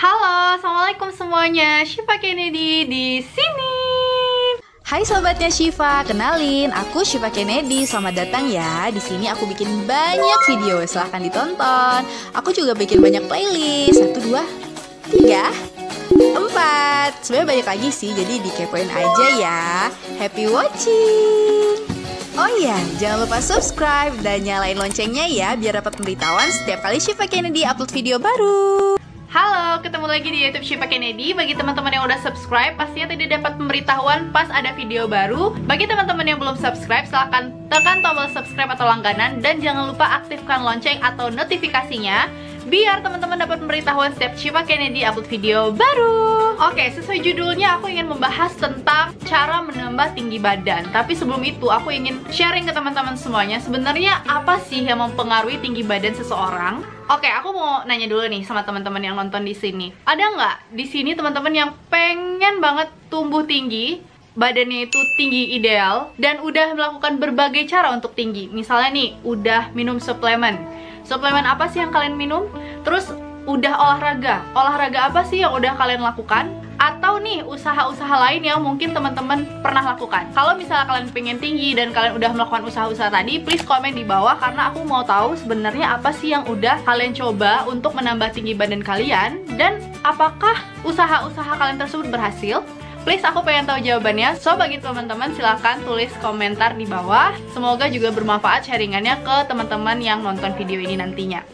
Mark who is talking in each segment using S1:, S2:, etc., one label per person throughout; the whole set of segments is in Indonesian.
S1: Halo, assalamualaikum semuanya. Syifa Kennedy di sini.
S2: Hai sobatnya Syifa, kenalin aku Syifa Kennedy. Selamat datang ya. Di sini aku bikin banyak video, silahkan ditonton. Aku juga bikin banyak playlist. 1, 2, 3, 4. Sebenarnya banyak lagi sih, jadi dikepoin aja ya. Happy watching. Oh iya, jangan lupa subscribe dan nyalain loncengnya ya, biar dapat pemberitahuan setiap kali Syifa Kennedy upload video baru.
S1: Halo, ketemu lagi di YouTube Syifa Kennedy. Bagi teman-teman yang udah subscribe, pastinya tadi dapat pemberitahuan pas ada video baru. Bagi teman-teman yang belum subscribe, silahkan tekan tombol subscribe atau langganan. Dan jangan lupa aktifkan lonceng atau notifikasinya, biar teman-teman dapat pemberitahuan setiap Syifa Kennedy upload video baru. Oke, sesuai judulnya aku ingin membahas tentang cara menambah tinggi badan. Tapi sebelum itu aku ingin sharing ke teman-teman semuanya, sebenarnya apa sih yang mempengaruhi tinggi badan seseorang? Oke, aku mau nanya dulu nih sama teman-teman yang nonton di sini. Ada nggak di sini teman-teman yang pengen banget tumbuh tinggi, badannya itu tinggi ideal, dan udah melakukan berbagai cara untuk tinggi? Misalnya nih, udah minum suplemen. Suplemen apa sih yang kalian minum? Terus udah olahraga apa sih yang udah kalian lakukan? Atau nih usaha-usaha lain yang mungkin teman-teman pernah lakukan. Kalau misalnya kalian pengen tinggi dan kalian udah melakukan usaha-usaha tadi, please komen di bawah, karena aku mau tahu sebenarnya apa sih yang udah kalian coba untuk menambah tinggi badan kalian, dan apakah usaha-usaha kalian tersebut berhasil. Please, aku pengen tahu jawabannya. So, bagi teman-teman silahkan tulis komentar di bawah. Semoga juga bermanfaat sharingannya ke teman-teman yang nonton video ini nantinya.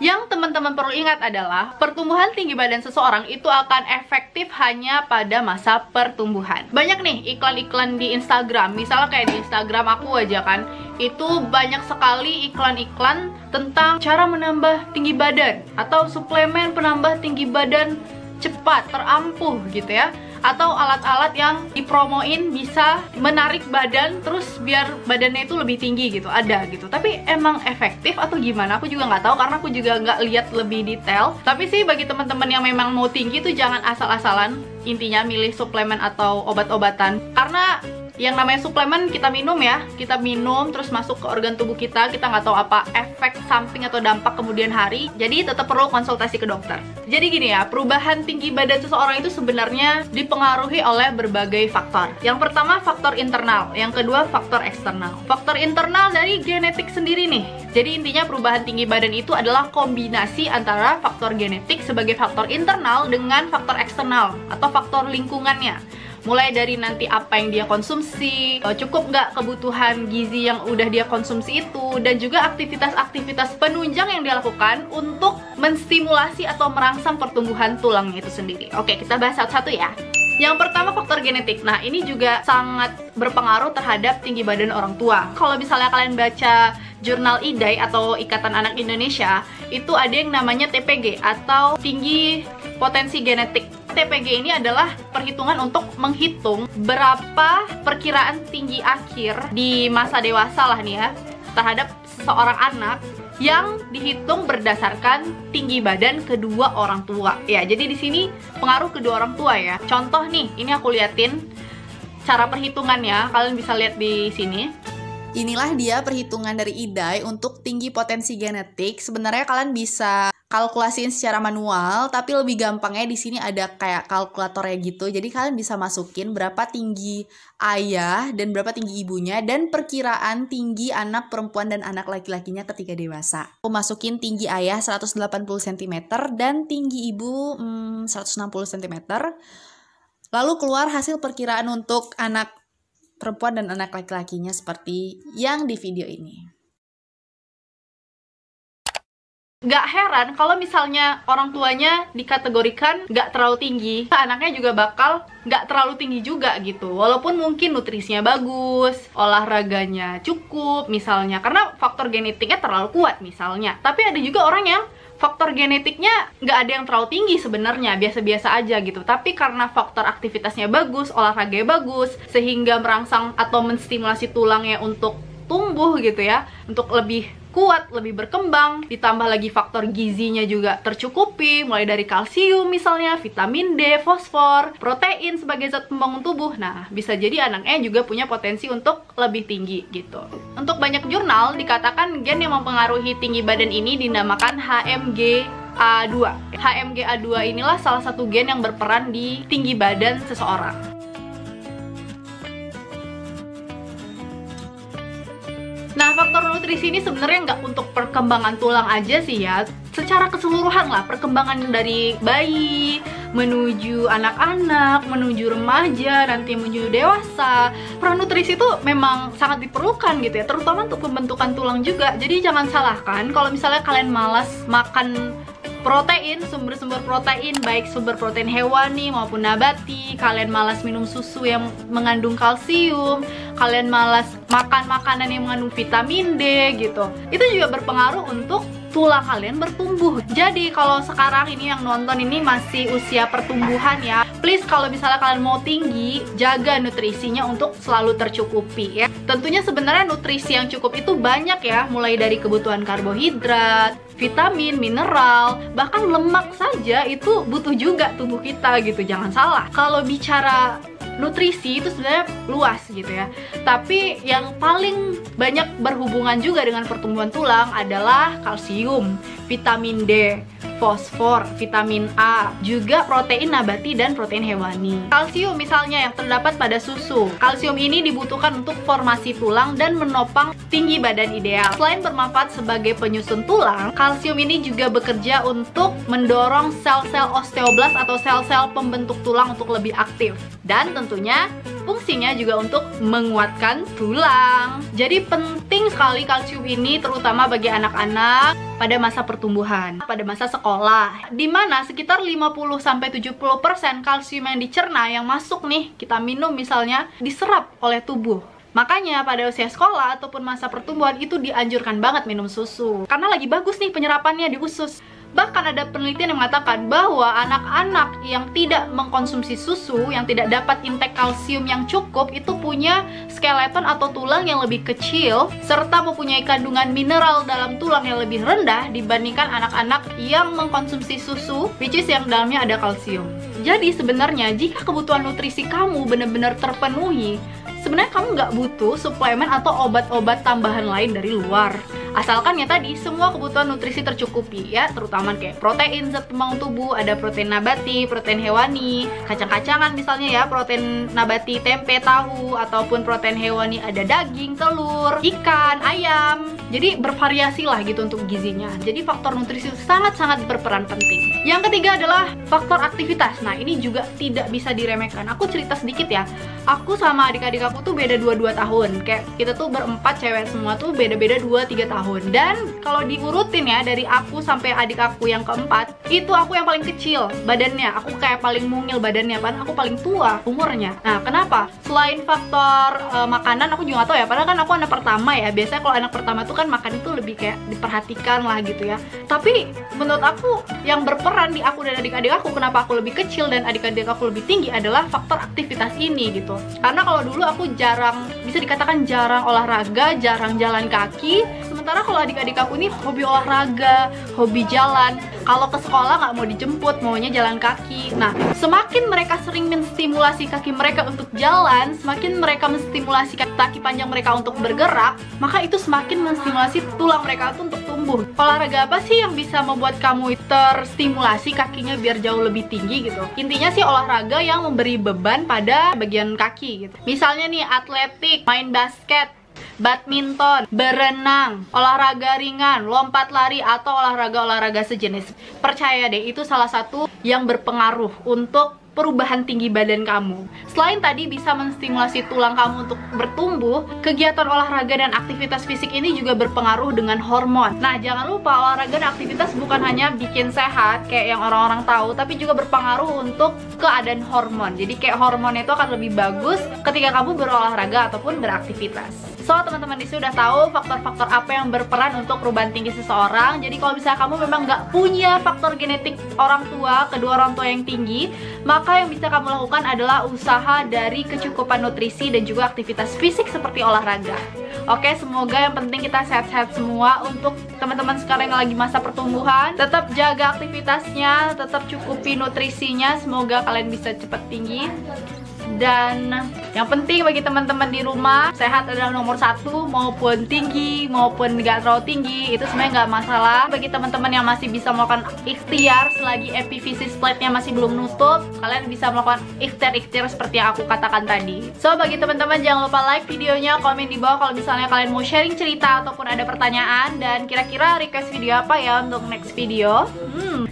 S1: Yang teman-teman perlu ingat adalah pertumbuhan tinggi badan seseorang itu akan efektif hanya pada masa pertumbuhan. Banyak nih iklan-iklan di Instagram, misalnya kayak di Instagram aku aja kan, itu banyak sekali iklan-iklan tentang cara menambah tinggi badan atau suplemen penambah tinggi badan cepat, terampuh gitu ya, atau alat-alat yang dipromoin bisa menarik badan terus biar badannya itu lebih tinggi gitu, ada gitu. Tapi emang efektif atau gimana? Aku juga nggak tahu karena aku juga nggak lihat lebih detail. Tapi sih bagi teman-teman yang memang mau tinggi tuh jangan asal-asalan intinya milih suplemen atau obat-obatan, karena yang namanya suplemen kita minum ya, kita minum terus masuk ke organ tubuh kita nggak tahu apa efek samping atau dampak kemudian hari, jadi tetap perlu konsultasi ke dokter. Jadi gini ya, perubahan tinggi badan seseorang itu sebenarnya dipengaruhi oleh berbagai faktor. Yang pertama faktor internal, yang kedua faktor eksternal. Faktor internal dari genetik sendiri nih. Jadi intinya perubahan tinggi badan itu adalah kombinasi antara faktor genetik sebagai faktor internal dengan faktor eksternal atau faktor lingkungannya. Mulai dari nanti apa yang dia konsumsi, cukup nggak kebutuhan gizi yang udah dia konsumsi itu, dan juga aktivitas-aktivitas penunjang yang dia lakukan untuk menstimulasi atau merangsang pertumbuhan tulangnya itu sendiri. Oke, kita bahas satu-satu ya. Yang pertama faktor genetik. Nah, ini juga sangat berpengaruh terhadap tinggi badan orang tua. Kalau misalnya kalian baca jurnal IDAI atau Ikatan Anak Indonesia, itu ada yang namanya TPG atau tinggi potensi genetik. TPG ini adalah perhitungan untuk menghitung berapa perkiraan tinggi akhir di masa dewasa lah nih ya terhadap seorang anak yang dihitung berdasarkan tinggi badan kedua orang tua. Ya, jadi di sini pengaruh kedua orang tua ya. Contoh nih, ini aku liatin cara perhitungannya, kalian bisa lihat di sini.
S2: Inilah dia perhitungan dari IDAI untuk tinggi potensi genetik. Sebenarnya kalian bisa kalkulasiin secara manual, tapi lebih gampangnya di sini ada kayak kalkulatornya gitu. Jadi kalian bisa masukin berapa tinggi ayah dan berapa tinggi ibunya dan perkiraan tinggi anak perempuan dan anak laki-lakinya ketika dewasa. Aku masukin tinggi ayah 180 cm dan tinggi ibu 160 cm. Lalu keluar hasil perkiraan untuk anak perempuan dan anak laki-lakinya seperti yang di video ini.
S1: Gak heran kalau misalnya orang tuanya dikategorikan gak terlalu tinggi, anaknya juga bakal gak terlalu tinggi juga gitu. Walaupun mungkin nutrisinya bagus, olahraganya cukup misalnya, karena faktor genetiknya terlalu kuat misalnya. Tapi ada juga orang yang faktor genetiknya nggak ada yang terlalu tinggi sebenarnya, biasa-biasa aja gitu. Tapi karena faktor aktivitasnya bagus, olahraganya bagus, sehingga merangsang atau menstimulasi tulangnya untuk tumbuh gitu ya, untuk lebih kuat, lebih berkembang. Ditambah lagi faktor gizinya juga tercukupi, mulai dari kalsium misalnya, vitamin D, fosfor, protein sebagai zat pembangun tubuh. Nah, bisa jadi anaknya juga punya potensi untuk lebih tinggi gitu. Untuk banyak jurnal dikatakan gen yang mempengaruhi tinggi badan ini dinamakan HMG-A2. HMG-A2 inilah salah satu gen yang berperan di tinggi badan seseorang. Nah, faktor nutrisi ini sebenarnya nggak untuk perkembangan tulang aja sih ya. Secara keseluruhan lah, perkembangan dari bayi, menuju anak-anak, menuju remaja, nanti menuju dewasa. Peran nutrisi itu memang sangat diperlukan gitu ya, terutama untuk pembentukan tulang juga. Jadi jangan salahkan kalau misalnya kalian malas makan protein, sumber-sumber protein, baik sumber protein hewani maupun nabati. Kalian malas minum susu yang mengandung kalsium, kalian malas makan makanan yang mengandung vitamin D gitu. Itu juga berpengaruh untuk tulang kalian bertumbuh. Jadi kalau sekarang ini yang nonton ini masih usia pertumbuhan ya, please kalau misalnya kalian mau tinggi, jaga nutrisinya untuk selalu tercukupi ya. Tentunya sebenarnya nutrisi yang cukup itu banyak ya, mulai dari kebutuhan karbohidrat, vitamin, mineral, bahkan lemak saja itu butuh juga tubuh kita gitu, jangan salah. Kalau bicara nutrisi itu sebenarnya luas gitu ya. Tapi yang paling banyak berhubungan juga dengan pertumbuhan tulang adalah kalsium, vitamin D, fosfor, vitamin A, juga protein nabati dan protein hewani. Kalsium misalnya yang terdapat pada susu. Kalsium ini dibutuhkan untuk formasi tulang dan menopang tinggi badan ideal. Selain bermanfaat sebagai penyusun tulang, kalsium ini juga bekerja untuk mendorong sel-sel osteoblas atau sel-sel pembentuk tulang untuk lebih aktif. Dan tentunya fungsinya juga untuk menguatkan tulang. Jadi penting sekali kalsium ini terutama bagi anak-anak pada masa pertumbuhan, pada masa sekolah, dimana sekitar 50-70% kalsium yang dicerna yang masuk nih, kita minum misalnya, diserap oleh tubuh. Makanya pada usia sekolah ataupun masa pertumbuhan itu dianjurkan banget minum susu, karena lagi bagus nih penyerapannya di usus. Bahkan ada penelitian yang mengatakan bahwa anak-anak yang tidak mengkonsumsi susu, yang tidak dapat intake kalsium yang cukup, itu punya skeleton atau tulang yang lebih kecil, serta mempunyai kandungan mineral dalam tulang yang lebih rendah dibandingkan anak-anak yang mengkonsumsi susu, which is yang dalamnya ada kalsium. Jadi sebenarnya jika kebutuhan nutrisi kamu benar-benar terpenuhi, sebenarnya kamu nggak butuh suplemen atau obat-obat tambahan lain dari luar. Asalkan ya tadi semua kebutuhan nutrisi tercukupi ya, terutama kayak protein zat pembangun tubuh, ada protein nabati, protein hewani, kacang-kacangan misalnya ya, protein nabati tempe, tahu, ataupun protein hewani ada daging, telur, ikan, ayam. Jadi bervariasi lah gitu untuk gizinya. Jadi faktor nutrisi sangat-sangat berperan penting. Yang ketiga adalah faktor aktivitas. Nah, ini juga tidak bisa diremehkan. Aku cerita sedikit ya. Aku sama adik-adik aku tuh beda 2 tahun. Kayak kita tuh berempat cewek semua tuh beda-beda 2-3 tahun. Dan kalau diurutin ya, dari aku sampai adik aku yang keempat, itu aku yang paling kecil badannya. Aku kayak paling mungil badannya, padahal aku paling tua umurnya. Nah, kenapa? Selain faktor makanan, aku juga gak tahu ya, padahal kan aku anak pertama ya. Biasanya kalau anak pertama tuh kan makan itu lebih kayak diperhatikan lah gitu ya. Tapi menurut aku yang berperan di aku dan adik-adik aku, kenapa aku lebih kecil dan adik-adik aku lebih tinggi, adalah faktor aktivitas ini gitu. Karena kalau dulu aku jarang, bisa dikatakan jarang olahraga, jarang jalan kaki. Sementara kalau adik-adik aku ini hobi olahraga, hobi jalan. Kalau ke sekolah nggak mau dijemput, maunya jalan kaki. Nah, semakin mereka sering menstimulasi kaki mereka untuk jalan, semakin mereka menstimulasi kaki panjang mereka untuk bergerak, maka itu semakin menstimulasi tulang mereka itu untuk tumbuh. Olahraga apa sih yang bisa membuat kamu terstimulasi kakinya biar jauh lebih tinggi gitu? Intinya sih olahraga yang memberi beban pada bagian kaki gitu. Misalnya nih atletik, main basket, badminton, berenang, olahraga ringan, lompat lari, atau olahraga-olahraga sejenis. Percaya deh, itu salah satu yang berpengaruh untuk perubahan tinggi badan kamu. Selain tadi bisa menstimulasi tulang kamu untuk bertumbuh, kegiatan olahraga dan aktivitas fisik ini juga berpengaruh dengan hormon. Nah, jangan lupa olahraga dan aktivitas bukan hanya bikin sehat kayak yang orang-orang tahu, tapi juga berpengaruh untuk keadaan hormon. Jadi kayak hormon itu akan lebih bagus ketika kamu berolahraga ataupun beraktivitas. So, teman-teman di sini udah tahu faktor-faktor apa yang berperan untuk perubahan tinggi seseorang. Jadi kalau misalnya kamu memang nggak punya faktor genetik orang tua, kedua orang tua yang tinggi, maka yang bisa kamu lakukan adalah usaha dari kecukupan nutrisi dan juga aktivitas fisik seperti olahraga. Oke, semoga yang penting kita sehat-sehat semua. Untuk teman-teman sekarang yang lagi masa pertumbuhan, tetap jaga aktivitasnya, tetap cukupi nutrisinya. Semoga kalian bisa cepat tinggi. Dan yang penting bagi teman-teman di rumah, sehat adalah nomor satu. Maupun tinggi, maupun gak terlalu tinggi, itu sebenarnya gak masalah. Bagi teman-teman yang masih bisa melakukan ikhtiar selagi epiphysis plate-nya masih belum nutup, kalian bisa melakukan ikhtiar-ikhtiar seperti yang aku katakan tadi. So, bagi teman-teman jangan lupa like videonya, komen di bawah kalau misalnya kalian mau sharing cerita ataupun ada pertanyaan, dan kira-kira request video apa ya untuk next video.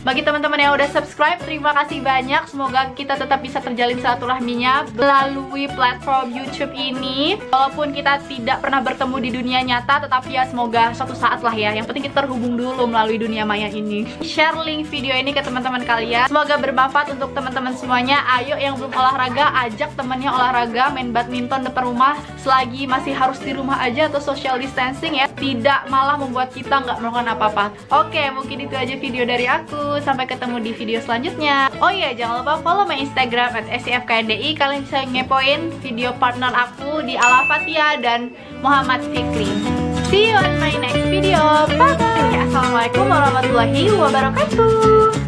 S1: Bagi teman-teman yang udah subscribe, terima kasih banyak. Semoga kita tetap bisa terjalin silaturahminya melalui platform YouTube ini. Walaupun kita tidak pernah bertemu di dunia nyata, tetapi ya semoga suatu saat lah ya. Yang penting kita terhubung dulu melalui dunia maya ini. Share link video ini ke teman-teman kalian. Semoga bermanfaat untuk teman-teman semuanya. Ayo yang belum olahraga, ajak temennya olahraga, main badminton depan rumah selagi masih harus di rumah aja atau social distancing ya. Tidak malah membuat kita nggak melakukan apa-apa. Oke, mungkin itu aja video dari aku. Sampai ketemu di video selanjutnya. Oh iya, jangan lupa follow my Instagram @scfkndi. Kalian bisa ngepoin video partner aku di Alafatia dan Muhammad Fikri. See you on my next video. Bye bye. Assalamualaikum warahmatullahi wabarakatuh.